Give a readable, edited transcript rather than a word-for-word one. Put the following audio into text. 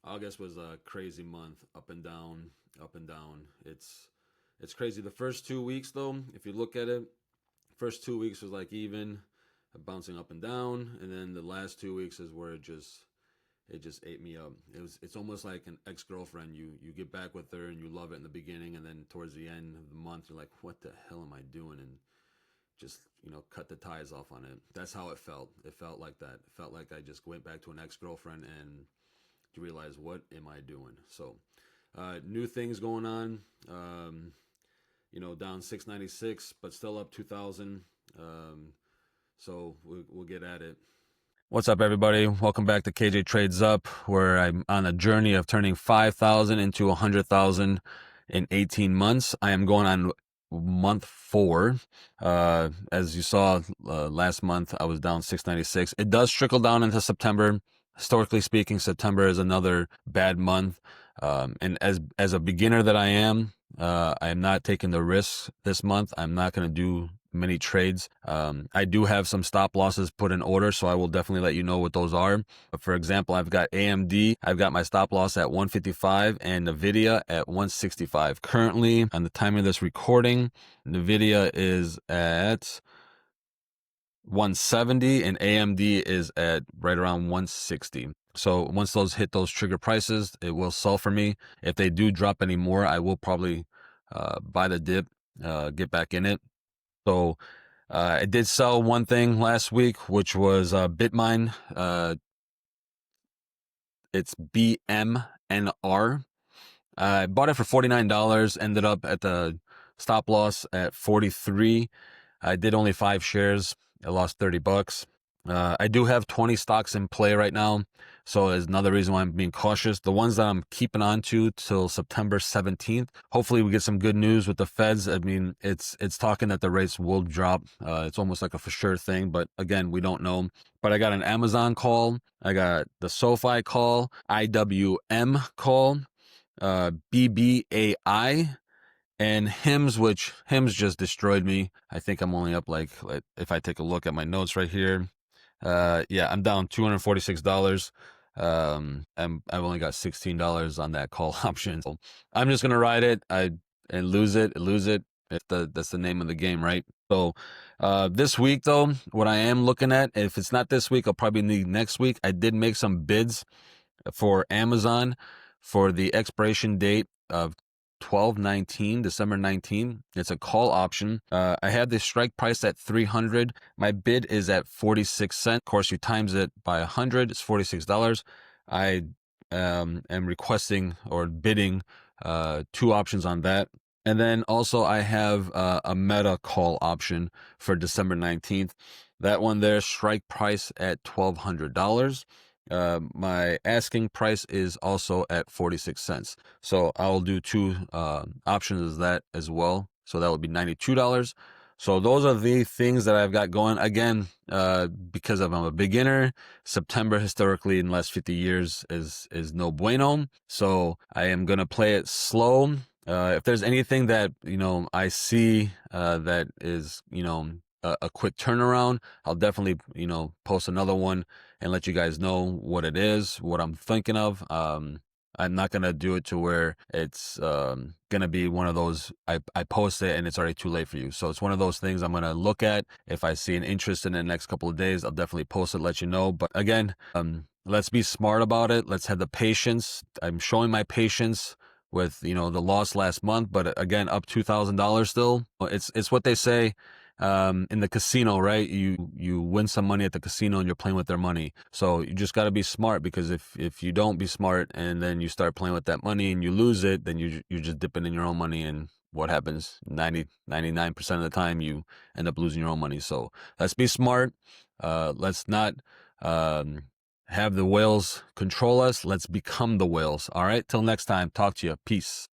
August was a crazy month, up and down, up and down. It's crazy. The first 2 weeks, though, if you look at it, first 2 weeks was like even, bouncing up and down, and then the last 2 weeks is where it just ate me up. It's almost like an ex girlfriend. You get back with her and you love it in the beginning, and then towards the end of the month, you're like, what the hell am I doing? And just cut the ties off on it. That's how it felt. It felt like that. It felt like I just went back to an ex girlfriend and to realize what am I doing. So new things going on. Down 696, but still up 2,000. So we'll get at it. What's up, everybody? Welcome back to KJ Trades Up, where I'm on a journey of turning 5,000 into 100,000 in 18 months. I am going on month 4. As you saw last month, I was down 696. It does trickle down into September. Historically speaking, September is another bad month. And as a beginner that I am not taking the risks this month. I'm not going to do many trades. I do have some stop losses put in order, so I will definitely let you know what those are. But for example, I've got AMD. I've got my stop loss at 155 and NVIDIA at 165. Currently, on the time of this recording, NVIDIA is at 170 and AMD is at right around 160. So once those hit those trigger prices, it will sell for me. If they do drop any more, I will probably buy the dip, get back in it. So I did sell one thing last week, which was Bitmine. It's BMNR. I bought it for $49, ended up at the stop loss at 43. I did only 5 shares. I lost $30. I do have 20 stocks in play right now, so is another reason why I'm being cautious. The ones that I'm keeping on to till September 17th. Hopefully, we get some good news with the Feds. I mean, it's talking that the rates will drop. It's almost like a for sure thing, but again, we don't know. But I got an Amazon call. I got the SoFi call, IWM call, BBAI. And Hims just destroyed me. I think I'm only up like if I take a look at my notes right here. Yeah, I'm down $246. I've only got $16 on that call option. So I'm just gonna ride it. And lose it. That's the name of the game, right? So this week though, what I am looking at, if it's not this week, I'll probably need next week. I did make some bids for Amazon for the expiration date of 12/19, December 19. It's a call option. I had the strike price at 300. My bid is at 46 cents. Of course, you times it by 100, it's $46. I am requesting or bidding 2 options on that. And then also I have a meta call option for December 19th. That one there, strike price at $1,200. My asking price is also at 46 cents. So I'll do 2 options of that as well. So that would be $92. So those are the things that I've got going. Again, because I'm a beginner, September historically in the last 50 years is no bueno. So I am going to play it slow. If there's anything that, I see that is, a quick turnaround, I'll definitely, post another one and let you guys know what it is, what I'm thinking of. I'm not going to do it to where it's going to be one of those, I post it and it's already too late for you. So it's one of those things I'm going to look at. If I see an interest in the next couple of days, I'll definitely post it, let you know. But again, let's be smart about it. Let's have the patience. I'm showing my patience with, the loss last month, but again, up $2,000 still. It's what they say in the casino, right? You win some money at the casino and you're playing with their money. So you just got to be smart, because if you don't be smart and then you start playing with that money and you lose it, then you're just dipping in your own money, and what happens 99% of the time you end up losing your own money. So let's be smart. Let's not have the whales control us. Let's become the whales. All right. Till next time. Talk to you. Peace.